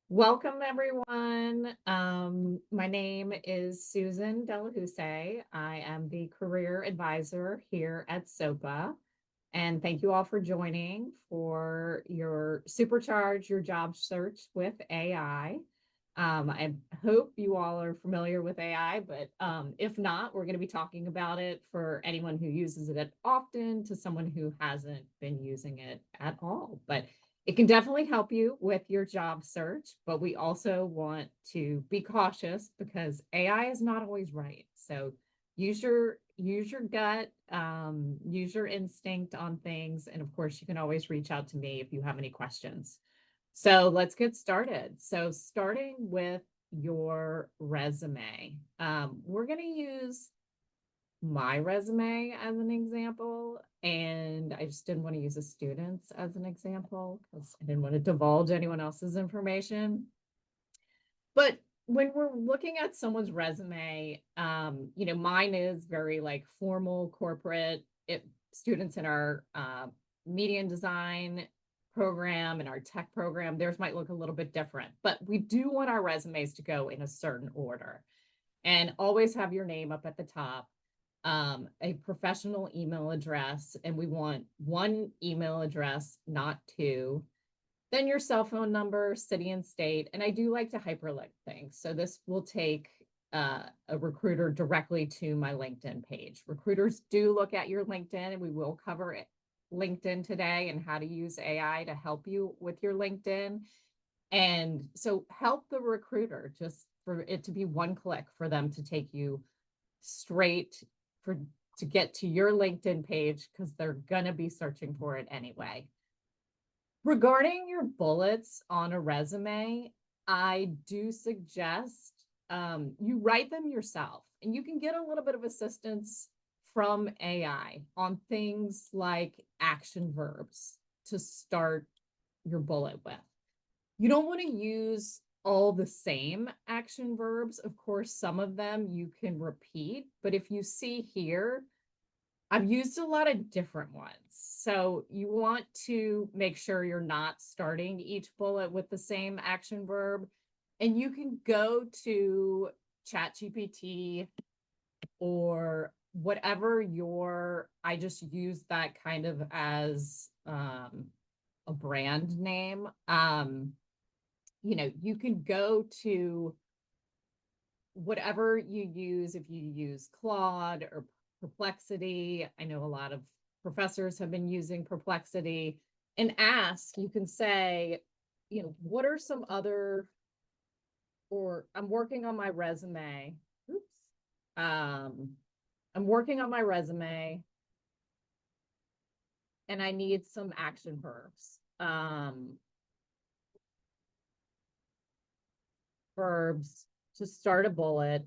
Welcome, everyone. My name is Susan Houssaye. I am the career advisor here at SoPA. And thank you all for joining for your Supercharge Your Job Search with AI. I hope you all are familiar with AI, but if not, we're going to be talking about it for anyone who uses it often to someone who hasn't been using it at all. But it can definitely help you with your job search, but we also want to be cautious because AI is not always right. So use your gut, use your instinct on things, and of course, you can always reach out to me if you have any questions. So let's get started. So starting with your resume, we're going to use my resume as an example. And I just didn't want to use a student's as an example because I didn't want to divulge anyone else's information. But when we're looking at someone's resume, mine is very like formal corporate. Students in our media and design program and our tech program, theirs might look a little bit different, but we do want our resumes to go in a certain order and always have your name up at the top, a professional email address, and we want one email address, not two. Then your cell phone number, city and state. And I do like to hyperlink things. So this will take a recruiter directly to my LinkedIn page. Recruiters do look at your LinkedIn, and we will cover it, LinkedIn today and how to use AI to help you with your LinkedIn. And so help the recruiter just for it to be one click for them to take you straight for to get to your LinkedIn page because they're going to be searching for it anyway. Regarding your bullets on a resume, I do suggest you write them yourself, and you can get a little bit of assistance from AI on things like action verbs to start your bullet with. You don't want to use all the same action verbs. Of course, some of them you can repeat, but if you see here, I've used a lot of different ones. So you want to make sure you're not starting each bullet with the same action verb. And you can go to ChatGPT or whatever I just use that kind of as a brand name. You can go to whatever you use, if you use Claude or Perplexity. I know a lot of professors have been using Perplexity, and ask, you can say, what are some other, or I'm working on my resume. Oops. I'm working on my resume and I need some action verbs. Verbs to start a bullet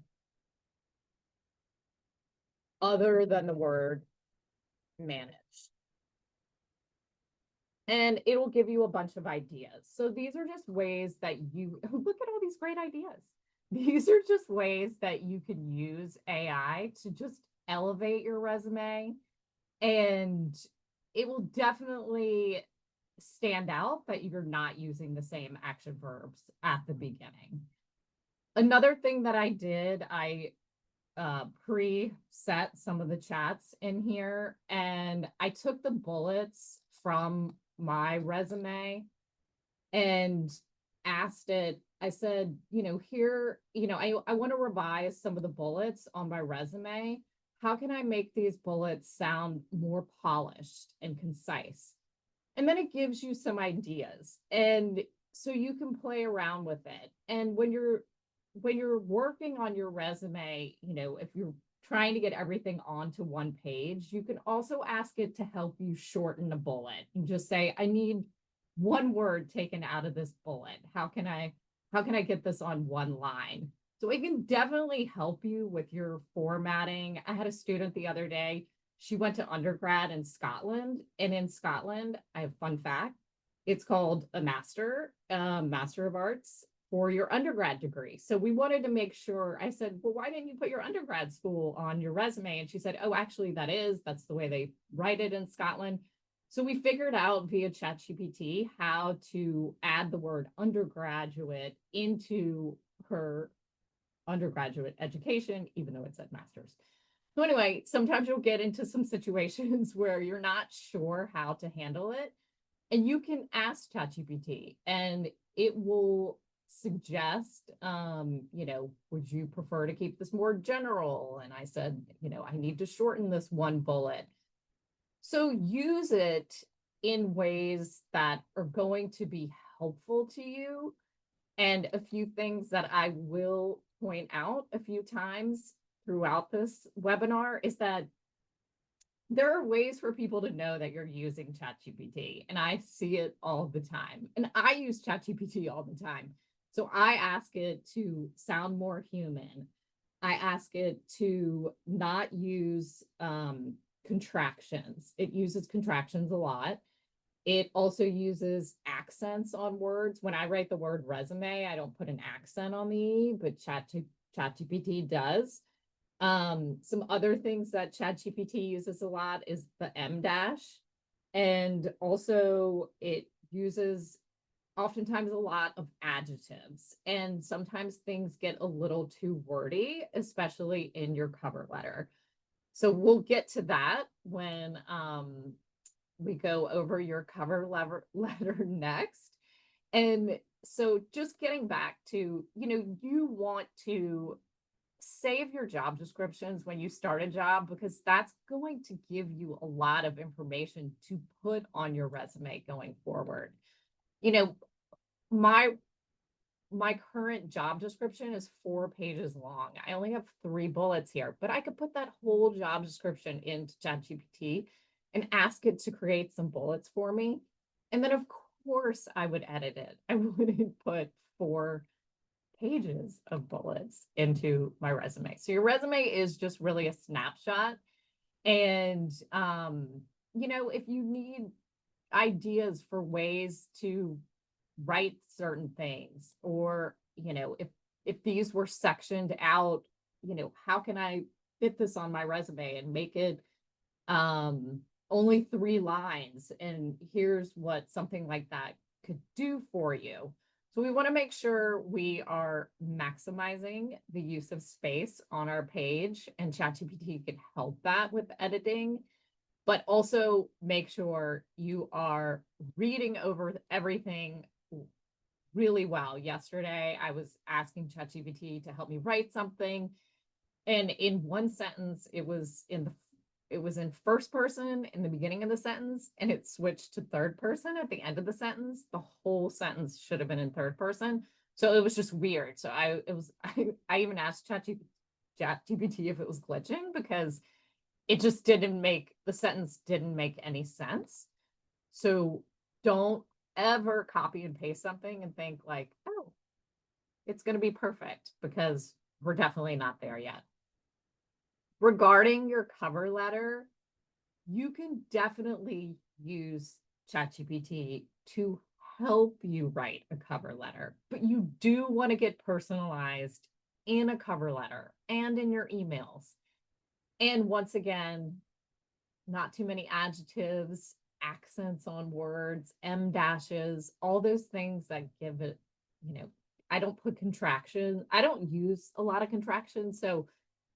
other than the word manage. And it will give you a bunch of ideas. So these are just ways that you look at all these great ideas. These are just ways that you can use AI to just elevate your resume. And it will definitely stand out that you're not using the same action verbs at the beginning. Another thing that I did, I preset some of the chats in here, and I took the bullets from my resume and asked it. I said, here, I want to revise some of the bullets on my resume. How can I make these bullets sound more polished and concise? And then it gives you some ideas. And so you can play around with it. And when you're working on your resume, if you're trying to get everything onto one page, you can also ask it to help you shorten a bullet and just say, I need one word taken out of this bullet. How can I get this on one line? So it can definitely help you with your formatting. I had a student the other day. She went to undergrad in Scotland, and in Scotland, I have a fun fact. It's called a Master of Arts for your undergrad degree. So we wanted to make sure. I said, well, why didn't you put your undergrad school on your resume? And she said, oh, actually, that's the way they write it in Scotland. So we figured out via ChatGPT how to add the word undergraduate into her undergraduate education, even though it said master's. So anyway, sometimes you'll get into some situations where you're not sure how to handle it. And you can ask ChatGPT and it will suggest, would you prefer to keep this more general? And I said, I need to shorten this one bullet. So use it in ways that are going to be helpful to you. And a few things that I will point out a few times throughout this webinar is that there are ways for people to know that you're using ChatGPT, and I see it all the time. And I use ChatGPT all the time. So I ask it to sound more human. I ask it to not use contractions. It uses contractions a lot. It also uses accents on words. When I write the word resume, I don't put an accent on the E, but ChatGPT does. Some other things that ChatGPT uses a lot is the M dash. And also it uses oftentimes a lot of adjectives. And sometimes things get a little too wordy, especially in your cover letter. So we'll get to that when we go over your cover letter next. And so just getting back to, you want to save your job descriptions when you start a job, because that's going to give you a lot of information to put on your resume going forward. My my current job description is 4 pages long. I only have 3 bullets here, but I could put that whole job description into ChatGPT and ask it to create some bullets for me. And then, of course, I would edit it. I wouldn't put 4 pages of bullets into my resume. So your resume is just really a snapshot. And, if you need ideas for ways to write certain things, or, if these were sectioned out, how can I fit this on my resume and make it only 3 lines? And here's what something like that could do for you. So we want to make sure we are maximizing the use of space on our page, and ChatGPT can help that with editing, but also make sure you are reading over everything really well. Yesterday, I was asking ChatGPT to help me write something, and in one sentence, it was in first person in the beginning of the sentence, and it switched to third person at the end of the sentence. The whole sentence should have been in third person. So it was just weird. So I even asked ChatGPT if it was glitching, because it just the sentence didn't make any sense. So don't ever copy and paste something and think like, oh, it's going to be perfect, because we're definitely not there yet. Regarding your cover letter, you can definitely use ChatGPT to help you write a cover letter, but you do want to get personalized in a cover letter and in your emails. And once again, not too many adjectives, accents on words, M dashes, all those things that give it, I don't put contractions. I don't use a lot of contractions. So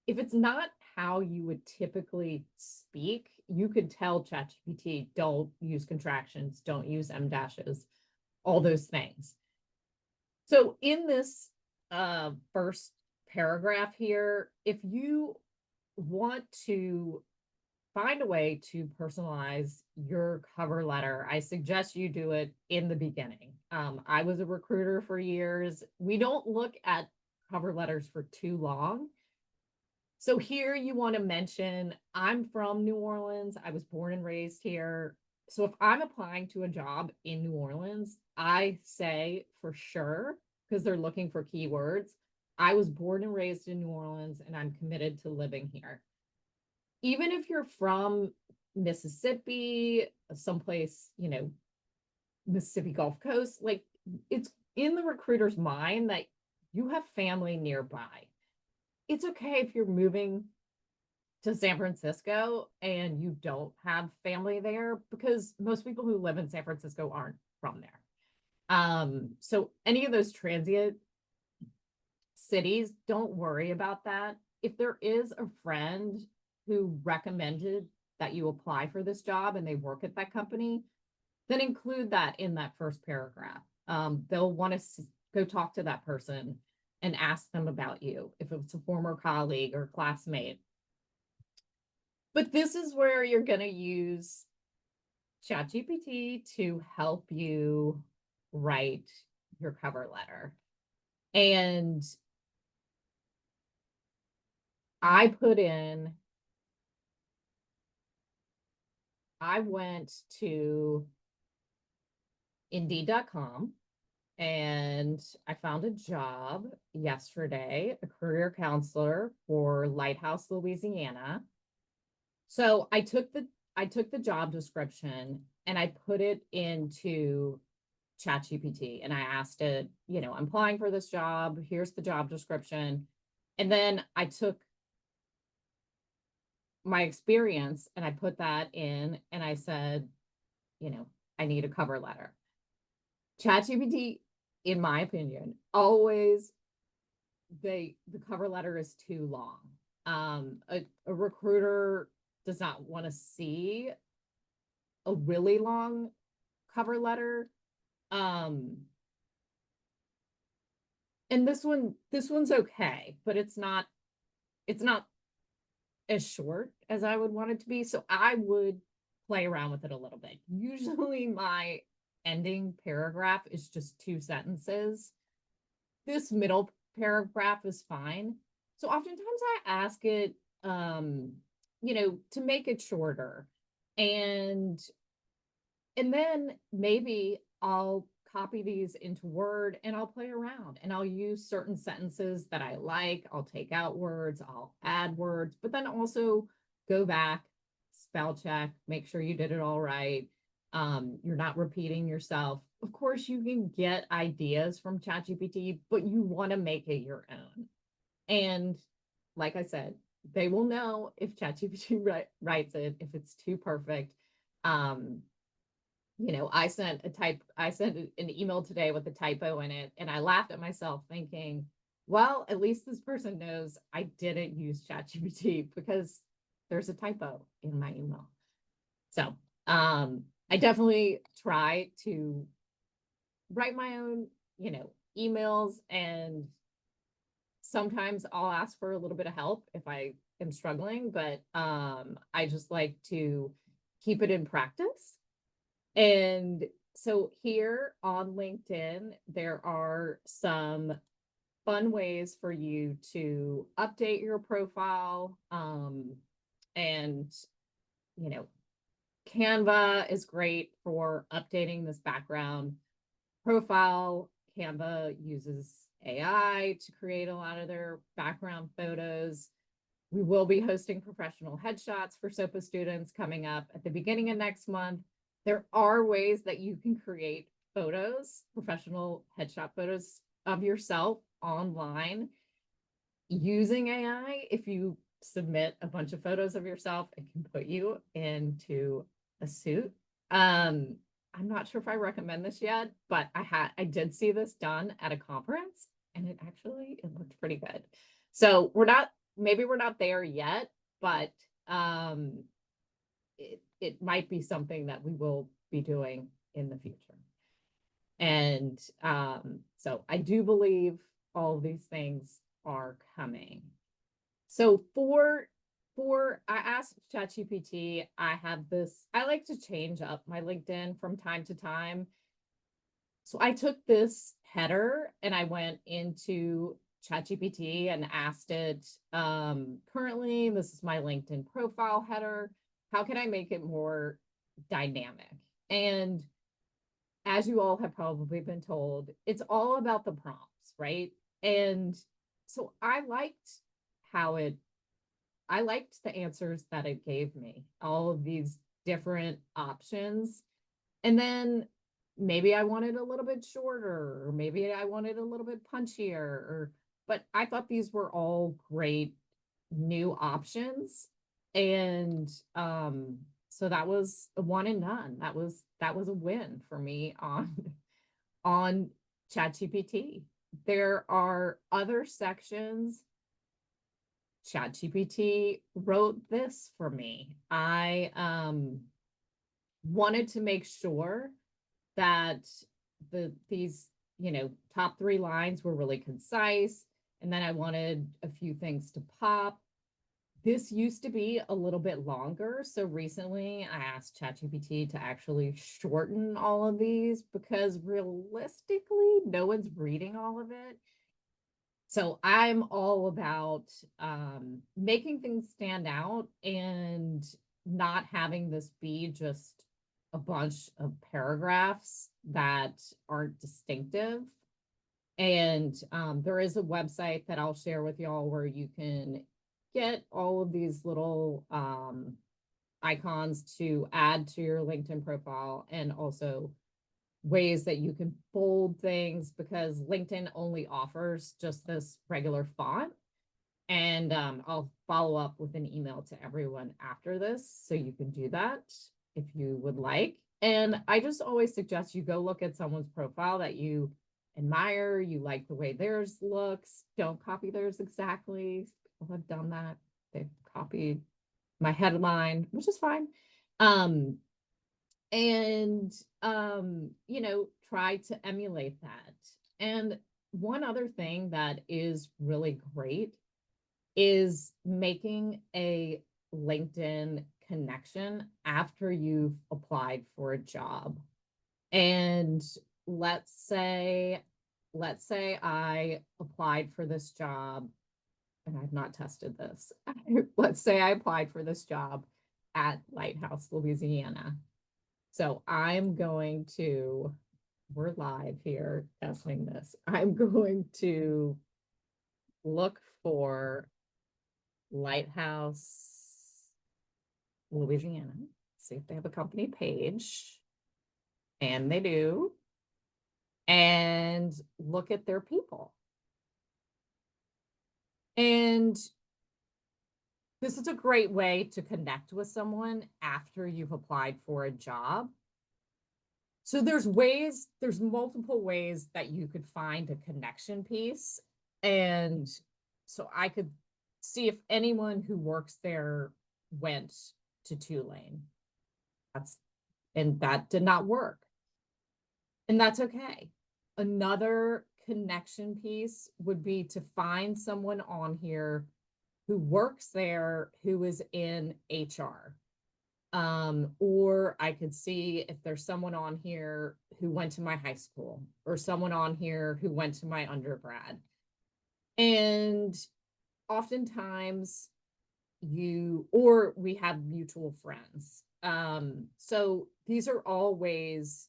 if it's not how you would typically speak, you could tell ChatGPT, don't use contractions, don't use M dashes, all those things. So in this first paragraph here, if you want to find a way to personalize your cover letter, I suggest you do it in the beginning. I was a recruiter for years. We don't look at cover letters for too long. So here you want to mention, I'm from New Orleans. I was born and raised here. So if I'm applying to a job in New Orleans, I say for sure, because they're looking for keywords, I was born and raised in New Orleans and I'm committed to living here. Even if you're from Mississippi, someplace, Mississippi Gulf Coast, like, it's in the recruiter's mind that you have family nearby. It's okay if you're moving to San Francisco and you don't have family there, because most people who live in San Francisco aren't from there. So any of those transient cities, don't worry about that. If there is a friend who recommended that you apply for this job and they work at that company, then include that in that first paragraph. They'll want to go talk to that person and ask them about you if it's a former colleague or classmate. But this is where you're going to use ChatGPT to help you write your cover letter. And I went to Indeed.com and I found a job yesterday, a career counselor for Lighthouse, Louisiana. So I took the job description and I put it into ChatGPT and I asked it, I'm applying for this job. Here's the job description. And then I took my experience and I put that in and I said, I need a cover letter. ChatGPT, in my opinion, always the cover letter is too long. A recruiter does not want to see a really long cover letter. And this one's okay, but it's not as short as I would want it to be. So I would play around with it a little bit. Usually my ending paragraph is just 2 sentences. This middle paragraph is fine. So oftentimes I ask it, to make it shorter. And then maybe I'll copy these into Word and I'll play around and I'll use certain sentences that I like. I'll take out words, I'll add words, but then also go back, spell check, make sure you did it all right. You're not repeating yourself. Of course, you can get ideas from ChatGPT, but you want to make it your own. And like I said, they will know if ChatGPT writes it, if it's too perfect. I sent an email today with a typo in it, and I laughed at myself thinking, well, at least this person knows I didn't use ChatGPT because there's a typo in my email. So I definitely try to write my own, emails, and sometimes I'll ask for a little bit of help if I am struggling, but I just like to keep it in practice. And so here on LinkedIn, there are some fun ways for you to update your profile. And, Canva is great for updating this background profile. Canva uses AI to create a lot of their background photos. We will be hosting professional headshots for SoPA students coming up at the beginning of next month. There are ways that you can create photos, professional headshot photos of yourself online using AI. If you submit a bunch of photos of yourself, it can put you into a suit. I'm not sure if I recommend this yet, but I did see this done at a conference and it looked pretty good. So maybe we're not there yet, but it might be something that we will be doing in the future. And so I do believe all of these things are coming. So I asked ChatGPT, I like to change up my LinkedIn from time to time. So I took this header and I went into ChatGPT and asked it, currently, this is my LinkedIn profile header. How can I make it more dynamic? And as you all have probably been told, it's all about the prompts, right? And so I liked the answers that it gave me, all of these different options. And then maybe I wanted a little bit shorter, or maybe I wanted a little bit punchier, but I thought these were all great new options. And so that was a one and done. That was a win for me on ChatGPT. There are other sections. ChatGPT wrote this for me. I wanted to make sure that these top three lines were really concise, and then I wanted a few things to pop. This used to be a little bit longer, so recently I asked ChatGPT to actually shorten all of these because realistically, no one's reading all of it. So I'm all about making things stand out and not having this be just a bunch of paragraphs that aren't distinctive. And there is a website that I'll share with y'all where you can get all of these little icons to add to your LinkedIn profile, and also ways that you can bold things, because LinkedIn only offers just this regular font. And I'll follow up with an email to everyone after this so you can do that if you would like. And I just always suggest you go look at someone's profile that you admire, you like the way theirs looks. Don't copy theirs exactly. People have done that. They've copied my headline, which is fine. And try to emulate that. And one other thing that is really great is making a LinkedIn connection after you've applied for a job. And let's say I applied for this job, and I've not tested this. Let's say I applied for this job at Lighthouse, Louisiana. So we're live here testing this. I'm going to look for Lighthouse, Louisiana, see if they have a company page. And they do. And look at their people. And this is a great way to connect with someone after you've applied for a job. So there's multiple ways that you could find a connection piece. And so I could see if anyone who works there went to Tulane. That did not work. And that's okay. Another connection piece would be to find someone on here who works there who is in HR. Or I could see if there's someone on here who went to my high school, or someone on here who went to my undergrad. And oftentimes we have mutual friends. So these are all ways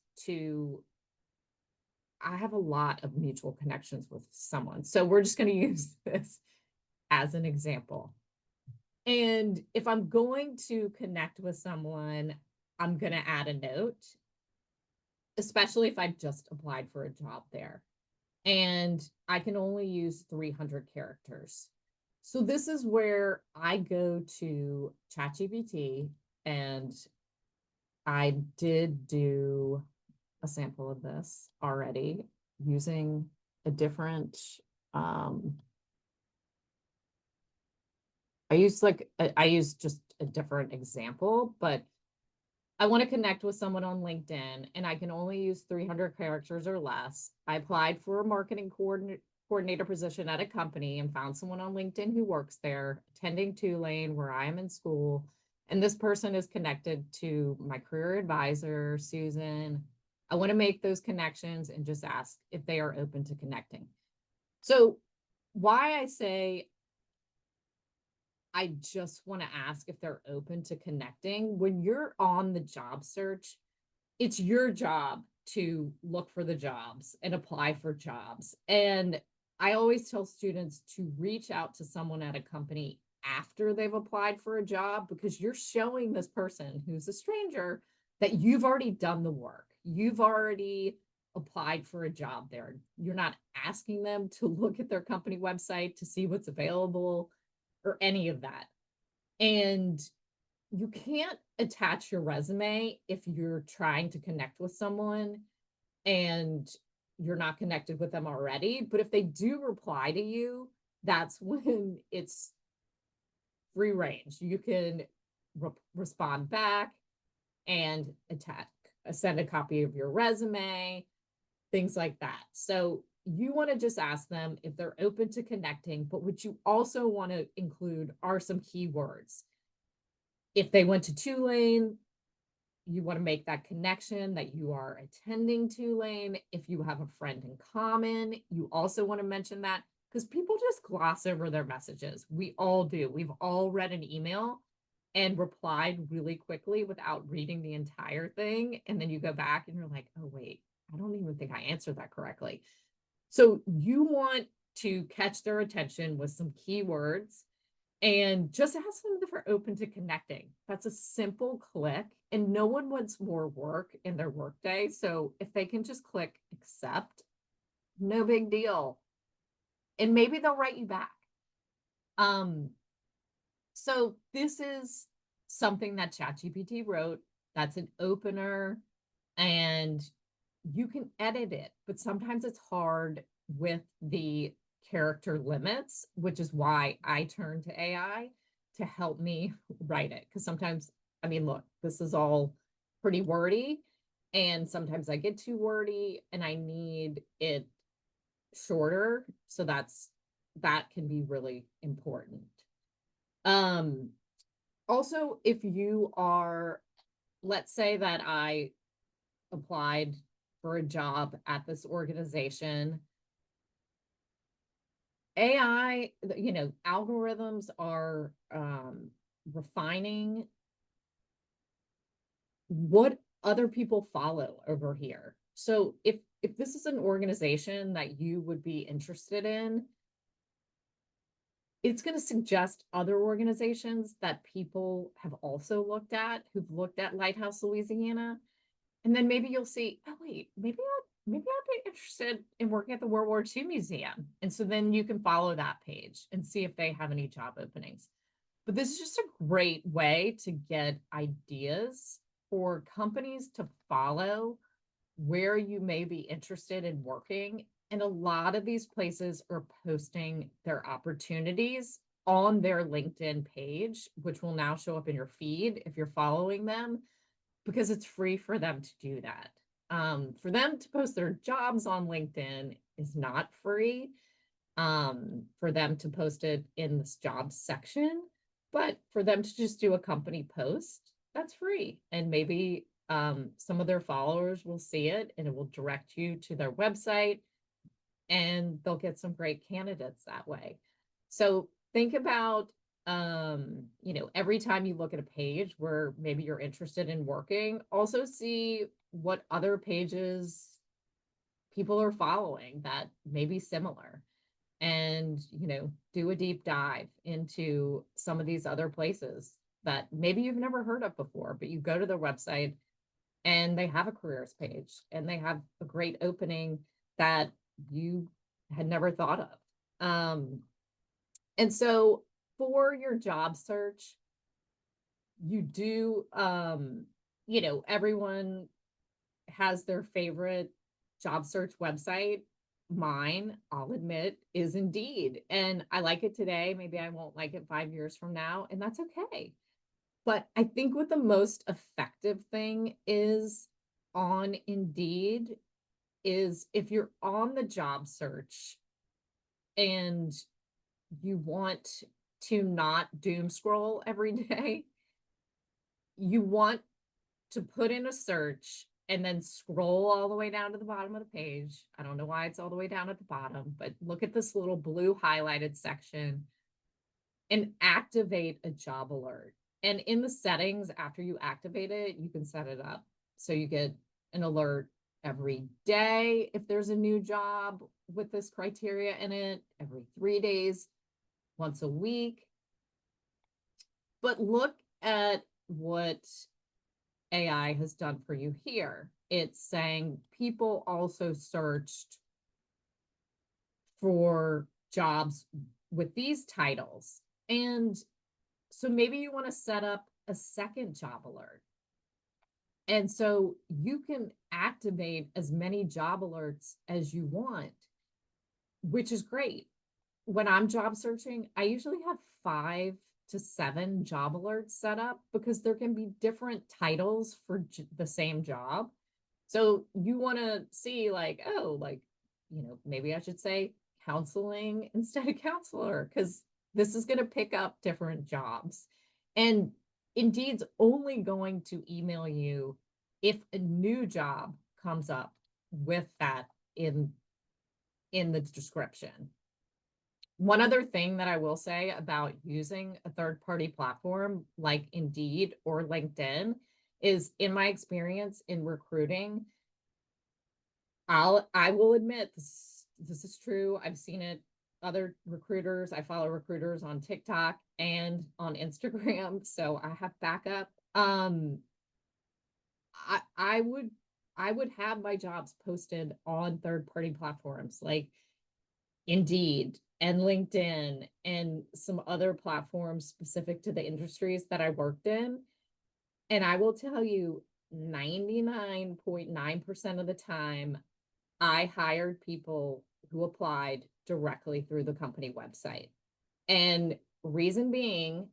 I have a lot of mutual connections with someone. So we're just going to use this as an example. And if I'm going to connect with someone, I'm going to add a note, especially if I just applied for a job there. And I can only use 300 characters. So this is where I go to ChatGPT, and I did do a sample of this already using a different, I use just a different example, but I want to connect with someone on LinkedIn and I can only use 300 characters or less. I applied for a marketing coordinator position at a company and found someone on LinkedIn who works there, attending Tulane, where I am in school. And this person is connected to my career advisor, Susan. I want to make those connections and just ask if they are open to connecting. So why I say I just want to ask if they're open to connecting, when you're on the job search, it's your job to look for the jobs and apply for jobs. And I always tell students to reach out to someone at a company after they've applied for a job, because you're showing this person who's a stranger that you've already done the work. You've already applied for a job there. You're not asking them to look at their company website to see what's available or any of that. And you can't attach your resume if you're trying to connect with someone and you're not connected with them already. But if they do reply to you, that's when it's free range. You can respond back and attack, send a copy of your resume, things like that. So you want to just ask them if they're open to connecting, but what you also want to include are some keywords. If they went to Tulane, you want to make that connection that you are attending Tulane. If you have a friend in common, you also want to mention that, because people just gloss over their messages. We all do. We've all read an email and replied really quickly without reading the entire thing. And then you go back and you're like, oh, wait, I don't even think I answered that correctly. So you want to catch their attention with some keywords and just ask them if they're open to connecting. That's a simple click, and no one wants more work in their workday. So if they can just click accept, no big deal. And maybe they'll write you back. Um, so this is something that ChatGPT wrote. That's an opener, and you can edit it, but sometimes it's hard with the character limits, which is why I turn to AI to help me write it. Because sometimes, I mean, look, this is all pretty wordy, and sometimes I get too wordy and I need it shorter. So that can be really important. Um, Also, if you are, let's say that I applied for a job at this organization, AI, algorithms are refining what other people follow over here. So if this is an organization that you would be interested in, it's going to suggest other organizations that people have also looked at, who've looked at Lighthouse Louisiana. And then maybe you'll see, oh wait, maybe I'd be interested in working at the World War II Museum. And so then you can follow that page and see if they have any job openings. But this is just a great way to get ideas for companies to follow where you may be interested in working. And a lot of these places are posting their opportunities on their LinkedIn page, which will now show up in your feed if you're following them, because it's free for them to do that. For them to post their jobs on LinkedIn is not free. For them to post it in this jobs section, but for them to just do a company post, that's free. And maybe some of their followers will see it and it will direct you to their website, and they'll get some great candidates that way. So think about, every time you look at a page where maybe you're interested in working, also see what other pages people are following that may be similar, and, do a deep dive into some of these other places that maybe you've never heard of before, but you go to their website and they have a careers page and they have a great opening that you had never thought of. And so for your job search, you do, everyone has their favorite job search website. Mine, I'll admit, is Indeed. And I like it today. Maybe I won't like it 5 years from now, and that's okay. But I think what the most effective thing is on Indeed is if you're on the job search and you want to not doom scroll every day, you want to put in a search and then scroll all the way down to the bottom of the page. I don't know why it's all the way down at the bottom, but look at this little blue highlighted section and activate a job alert. And in the settings, after you activate it, you can set it up so you get an alert every day if there's a new job with this criteria in it, every 3 days, once a week. But look at what AI has done for you here. It's saying people also searched for jobs with these titles. And So maybe you want to set up a second job alert. And so you can activate as many job alerts as you want, which is great. When I'm job searching, I usually have 5 to 7 job alerts set up because there can be different titles for the same job. So you want to see, like, oh, like, maybe I should say counseling instead of counselor, because this is going to pick up different jobs. And Indeed's only going to email you if a new job comes up with that in the description. One other thing that I will say about using a third-party platform like Indeed or LinkedIn is, in my experience in recruiting, I will admit this is true. I've seen it. Other recruiters, I follow recruiters on TikTok and on Instagram, so I have backup. I would have my jobs posted on third-party platforms like Indeed and LinkedIn and some other platforms specific to the industries that I worked in. And I will tell you, 99.9% of the time, I hired people who applied directly through the company website. And reason being,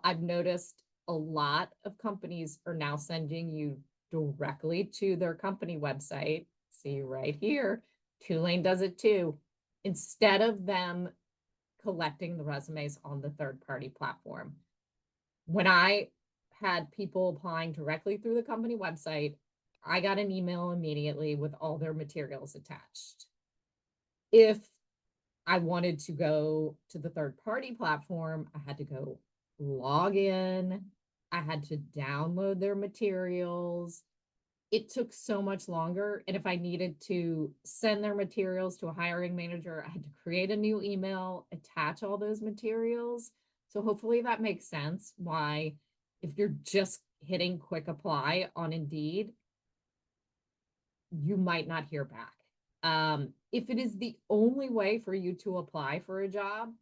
I've noticed a lot of companies are now sending you directly to their company website. See right here, Tulane does it too, instead of them collecting the resumes on the third-party platform. When I had people applying directly through the company website, I got an email immediately with all their materials attached. If I wanted to go to the third-party platform, I had to go log in. I had to download their materials. It took so much longer. And if I needed to send their materials to a hiring manager, I had to create a new email, attach all those materials. So hopefully that makes sense why, if you're just hitting quick apply on Indeed, you might not hear back. If it is the only way for you to apply for a job,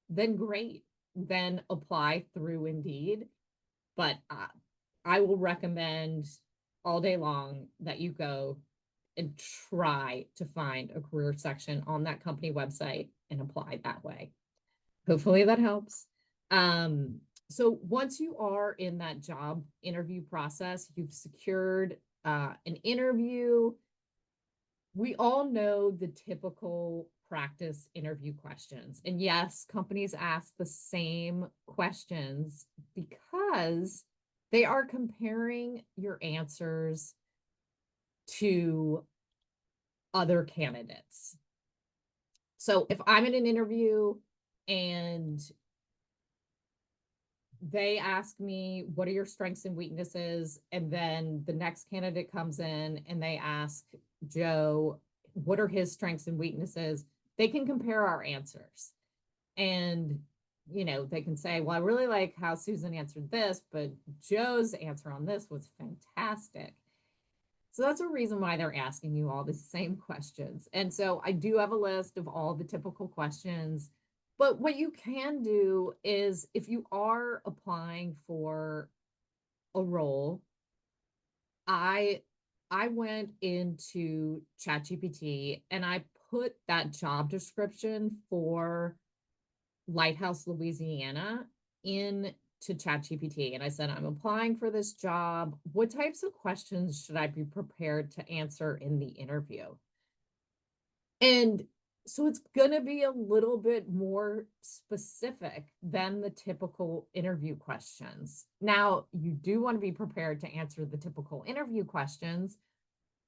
then great. Then apply through Indeed. But I will recommend all day long that you go and try to find a career section on that company website and apply that way. Hopefully that helps. So once you are in that job interview process, you've secured an interview. We all know the typical practice interview questions. And yes, companies ask the same questions because they are comparing your answers to other candidates. So if I'm in an interview and they ask me, what are your strengths and weaknesses? And then the next candidate comes in and they ask Joe, what are his strengths and weaknesses? They can compare our answers. And, they can say, well, I really like how Susan answered this, but Joe's answer on this was fantastic. So that's a reason why they're asking you all the same questions. And so I do have a list of all the typical questions. But what you can do is, if you are applying for a role, I went into ChatGPT and I put that job description for Lighthouse, Louisiana into ChatGPT. And I said, I'm applying for this job. What types of questions should I be prepared to answer in the interview? And so it's going to be a little bit more specific than the typical interview questions. Now, you do want to be prepared to answer the typical interview questions,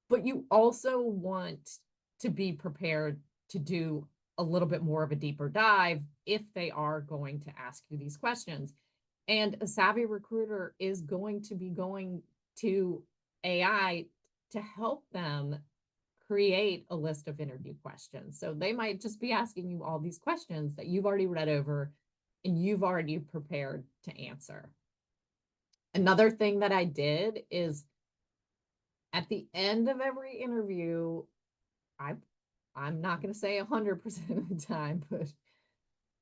but you also want to be prepared to do a little bit more of a deeper dive if they are going to ask you these questions. And a savvy recruiter is going to be going to AI to help them create a list of interview questions. So they might just be asking you all these questions that you've already read over and you've already prepared to answer. Another thing that I did is, at the end of every interview, I'm not going to say 100% of the time, but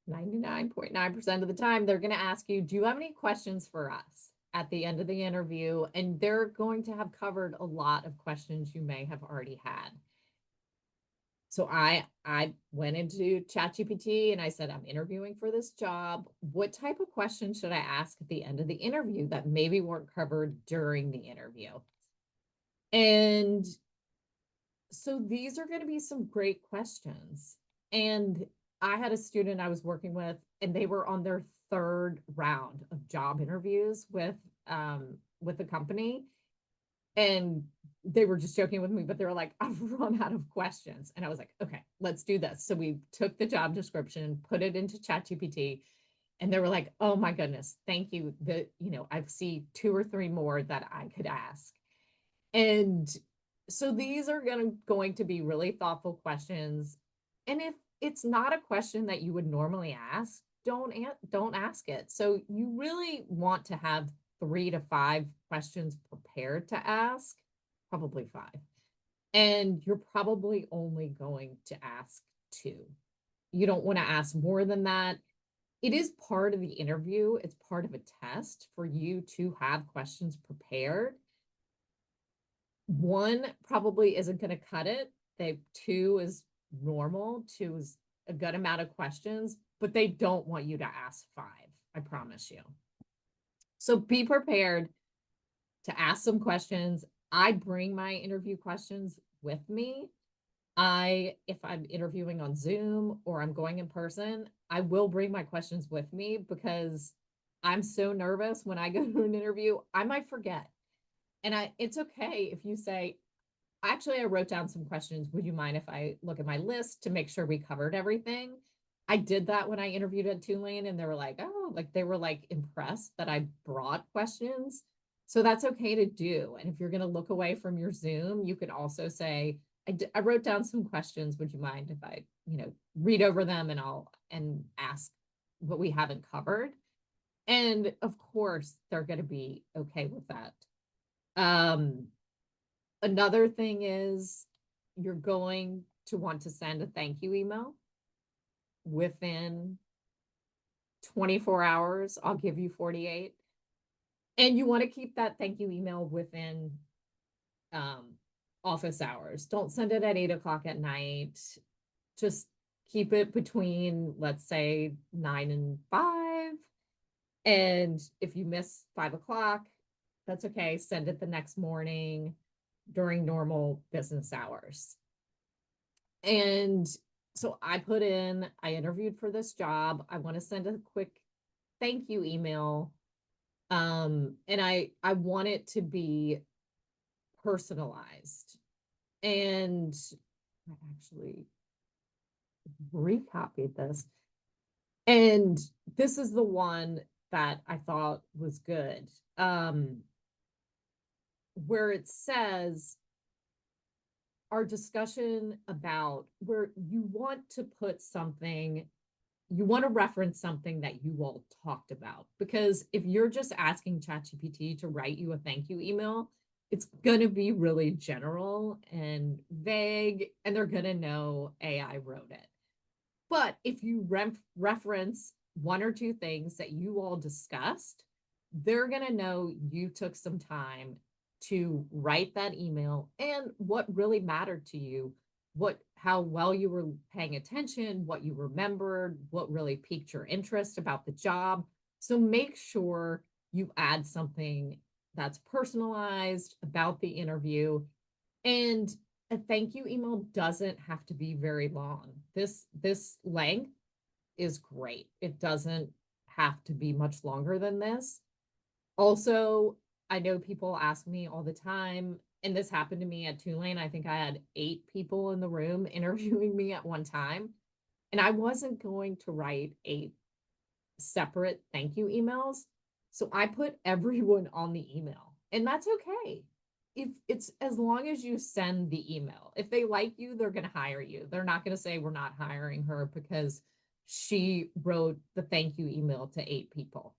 99.9% of the time, they're going to ask you, do you have any questions for us at the end of the interview? And they're going to have covered a lot of questions you may have already had. So I went into ChatGPT and I said, I'm interviewing for this job. What type of questions should I ask at the end of the interview that maybe weren't covered during the interview? And so these are going to be some great questions. And I had a student I was working with, and they were on their third round of job interviews with the company. And they were just joking with me, but they were like, I've run out of questions. And I was like, okay, let's do this. So we took the job description, put it into ChatGPT, and they were like, oh my goodness, thank you. I see 2 or 3 more that I could ask. And so these are going to be really thoughtful questions. And if it's not a question that you would normally ask, don't ask it. So you really want to have 3 to 5 questions prepared to ask, probably 5. And you're probably only going to ask 2. You don't want to ask more than that. It is part of the interview. It's part of a test for you to have questions prepared. 1 probably isn't going to cut it. 2 is normal. 2 is a good amount of questions, but they don't want you to ask 5. I promise you. So be prepared to ask some questions. I bring my interview questions with me. If I'm interviewing on Zoom or I'm going in person, I will bring my questions with me because I'm so nervous when I go to an interview, I might forget. And it's okay if you say, actually, I wrote down some questions. Would you mind if I look at my list to make sure we covered everything? I did that when I interviewed at Tulane, and they were like, oh, like they were like impressed that I brought questions. So that's okay to do. And if you're going to look away from your Zoom, you can also say, I wrote down some questions. Would you mind if I, read over them and ask what we haven't covered? And of course, they're going to be okay with that. Another thing is you're going to want to send a thank you email within 24 hours. I'll give you 48. And you want to keep that thank you email within office hours. Don't send it at 8 o'clock at night. Just keep it between, let's say, 9 and 5. And if you miss 5 o'clock, that's okay. Send it the next morning during normal business hours. And so I interviewed for this job. I want to send a quick thank you email. And I want it to be personalized. And I actually recopied this. And this is the one that I thought was good. Where it says, our discussion about where you want to put something, you want to reference something that you all talked about. Because if you're just asking ChatGPT to write you a thank you email, it's going to be really general and vague, and they're going to know AI wrote it. But if you reference 1 or 2 things that you all discussed, they're going to know you took some time to write that email and what really mattered to you, how well you were paying attention, what you remembered, what really piqued your interest about the job. So make sure you add something that's personalized about the interview. And a thank you email doesn't have to be very long. This length is great. It doesn't have to be much longer than this. Also, I know people ask me all the time, and this happened to me at Tulane. I think I had 8 people in the room interviewing me at one time, and I wasn't going to write 8 separate thank you emails. So I put everyone on the email, and that's okay. If it's as long as you send the email. If they like you, they're going to hire you. They're not going to say we're not hiring her because she wrote the thank you email to 8 people.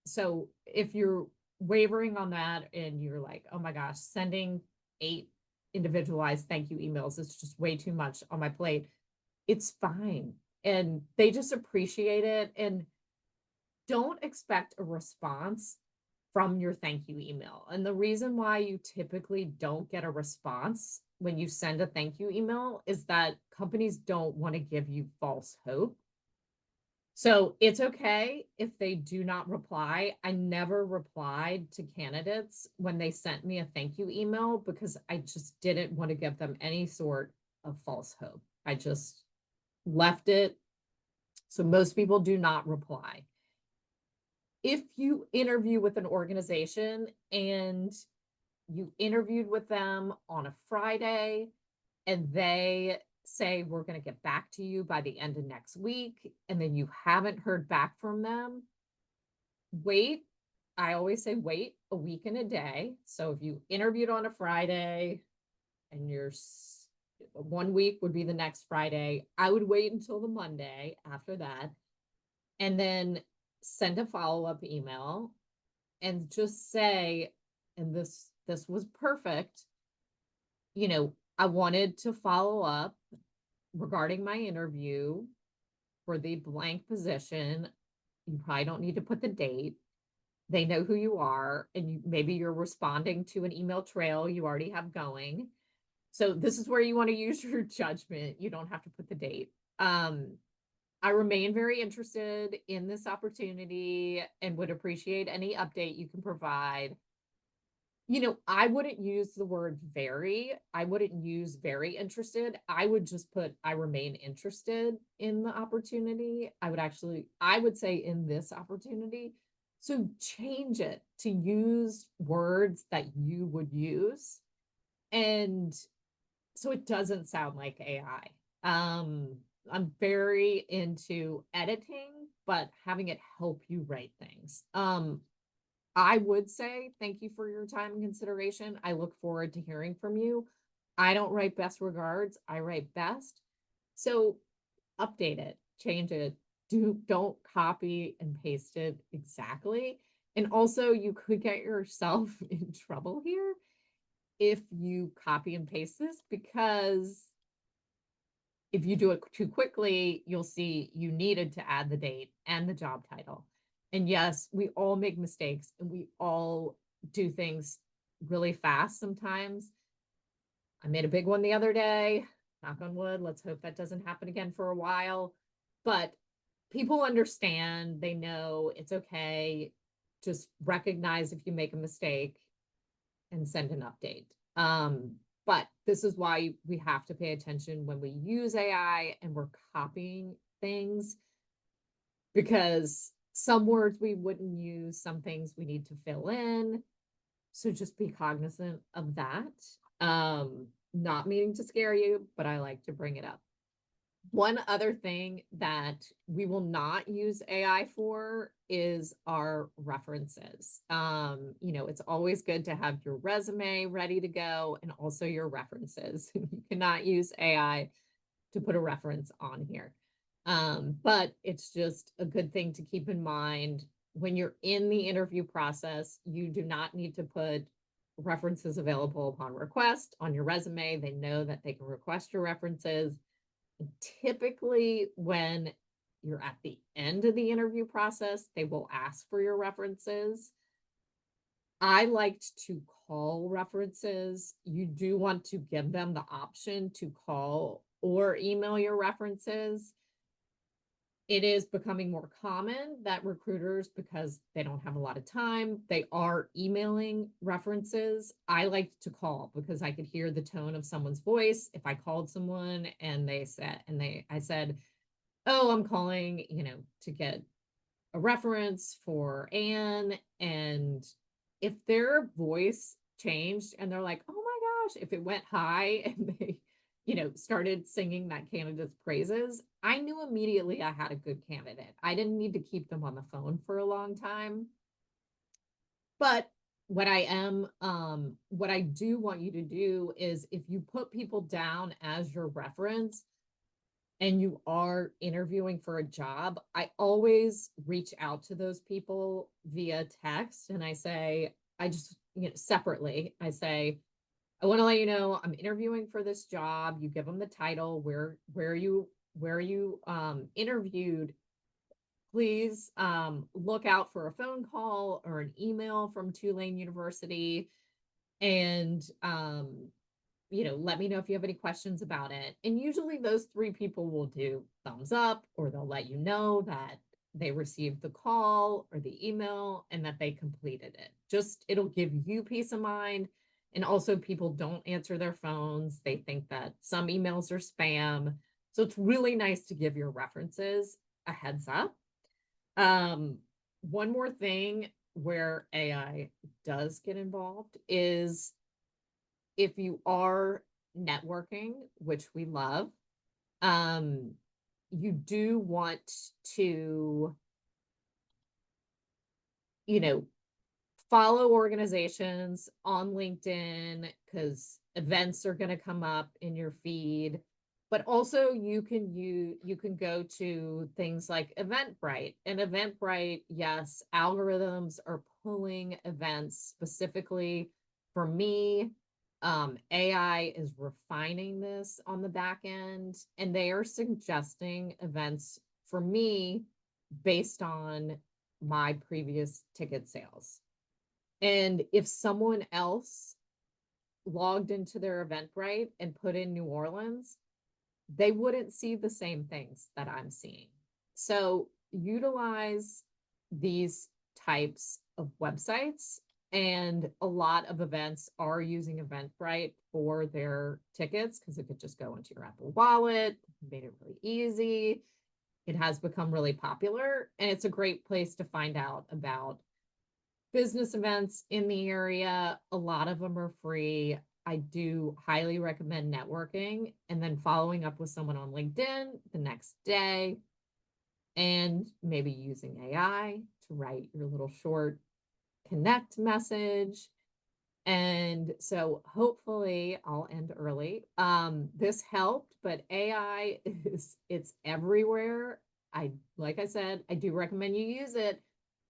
So if you're wavering on that and you're like, oh my gosh, sending 8 individualized thank you emails is just way too much on my plate, it's fine. and they just appreciate it. And don't expect a response from your thank you email. And the reason why you typically don't get a response when you send a thank you email is that companies don't want to give you false hope. So it's okay if they do not reply. I never replied to candidates when they sent me a thank you email because I just didn't want to give them any sort of false hope. I just left it. So most people do not reply. If you interview with an organization and you interviewed with them on a Friday and they say, we're going to get back to you by the end of next week, and then you haven't heard back from them, wait. I always say wait a week and a day. So if you interviewed on a Friday and your 1 week would be the next Friday, I would wait until the Monday after that and then send a follow-up email and just say, and this was perfect, I wanted to follow up regarding my interview for the blank position. You probably don't need to put the date. They know who you are, and maybe you're responding to an email trail you already have going. So this is where you want to use your judgment. You don't have to put the date. I remain very interested in this opportunity and would appreciate any update you can provide. I wouldn't use the word very. I wouldn't use very interested. I would just put, I remain interested in the opportunity. I would say in this opportunity. So change it to use words that you would use. And so it doesn't sound like AI. I'm very into editing, but having it help you write things. I would say thank you for your time and consideration. I look forward to hearing from you. I don't write best regards. I write best. So update it, change it. Don't copy and paste it exactly. And also you could get yourself in trouble here if you copy and paste this, because if you do it too quickly, you'll see you needed to add the date and the job title. And yes, we all make mistakes and we all do things really fast sometimes. I made a big one the other day, knock on wood. Let's hope that doesn't happen again for a while. But people understand, they know it's okay. Just recognize if you make a mistake and send an update. But this is why we have to pay attention when we use AI and we're copying things, because some words we wouldn't use, some things we need to fill in. So just be cognizant of that. Not meaning to scare you, but I like to bring it up. One other thing that we will not use AI for is our references. It's always good to have your resume ready to go and also your references. You cannot use AI to put a reference on here. But it's just a good thing to keep in mind when you're in the interview process. You do not need to put references available upon request on your resume. They know that they can request your references. And typically, when you're at the end of the interview process, they will ask for your references. I liked to call references. You do want to give them the option to call or email your references. It is becoming more common that recruiters, because they don't have a lot of time, they are emailing references. I liked to call because I could hear the tone of someone's voice. If I called someone and I said, oh, I'm calling, to get a reference for Anne. And if their voice changed and they're like, oh my gosh, if it went high and they started singing that candidate's praises, I knew immediately I had a good candidate. I didn't need to keep them on the phone for a long time. But what I do want you to do is, if you put people down as your reference and you are interviewing for a job, I always reach out to those people via text and I say, separately, I say, I want to let you know I'm interviewing for this job. You give them the title, where you where you interviewed, please look out for a phone call or an email from Tulane University, and let me know if you have any questions about it. And usually those three people will do thumbs up, or they'll let you know that they received the call or the email and that they completed it. Just it'll give you peace of mind. And also, people don't answer their phones. They think that some emails are spam. So it's really nice to give your references a heads up. One more thing where AI does get involved is if you are networking, which we love, um, you do want to, you know, follow organizations on LinkedIn because events are going to come up in your feed. But also you can go to things like Eventbrite. And Eventbrite, yes, algorithms are pulling events specifically for me. AI is refining this on the back end, and they are suggesting events for me based on my previous ticket sales. And if someone else logged into their Eventbrite and put in New Orleans, they wouldn't see the same things that I'm seeing. So utilize these types of websites. And a lot of events are using Eventbrite for their tickets because it could just go into your Apple Wallet, made it really easy. It has become really popular, and it's a great place to find out about business events in the area. A lot of them are free. I do highly recommend networking and then following up with someone on LinkedIn the next day, and maybe using AI to write your little short connect message. And so hopefully I'll end early. This helped, but AI it's everywhere. Like I said, I do recommend you use it,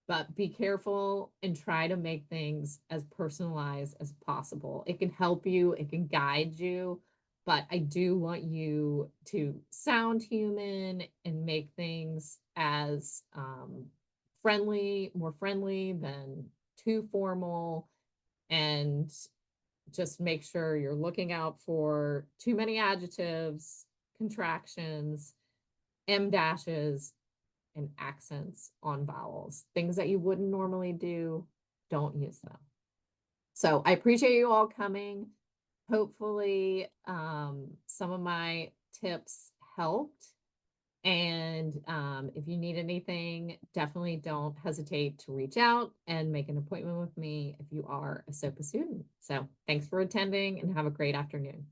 but be careful and try to make things as personalized as possible. It can help you, it can guide you, but I do want you to sound human and make things as more friendly than too formal. And just make sure you're looking out for too many adjectives, contractions, em dashes, and accents on vowels. Things that you wouldn't normally do, don't use them. So I appreciate you all coming. Hopefully, some of my tips helped. And if you need anything, definitely don't hesitate to reach out and make an appointment with me if you are a SoPA student. So thanks for attending and have a great afternoon.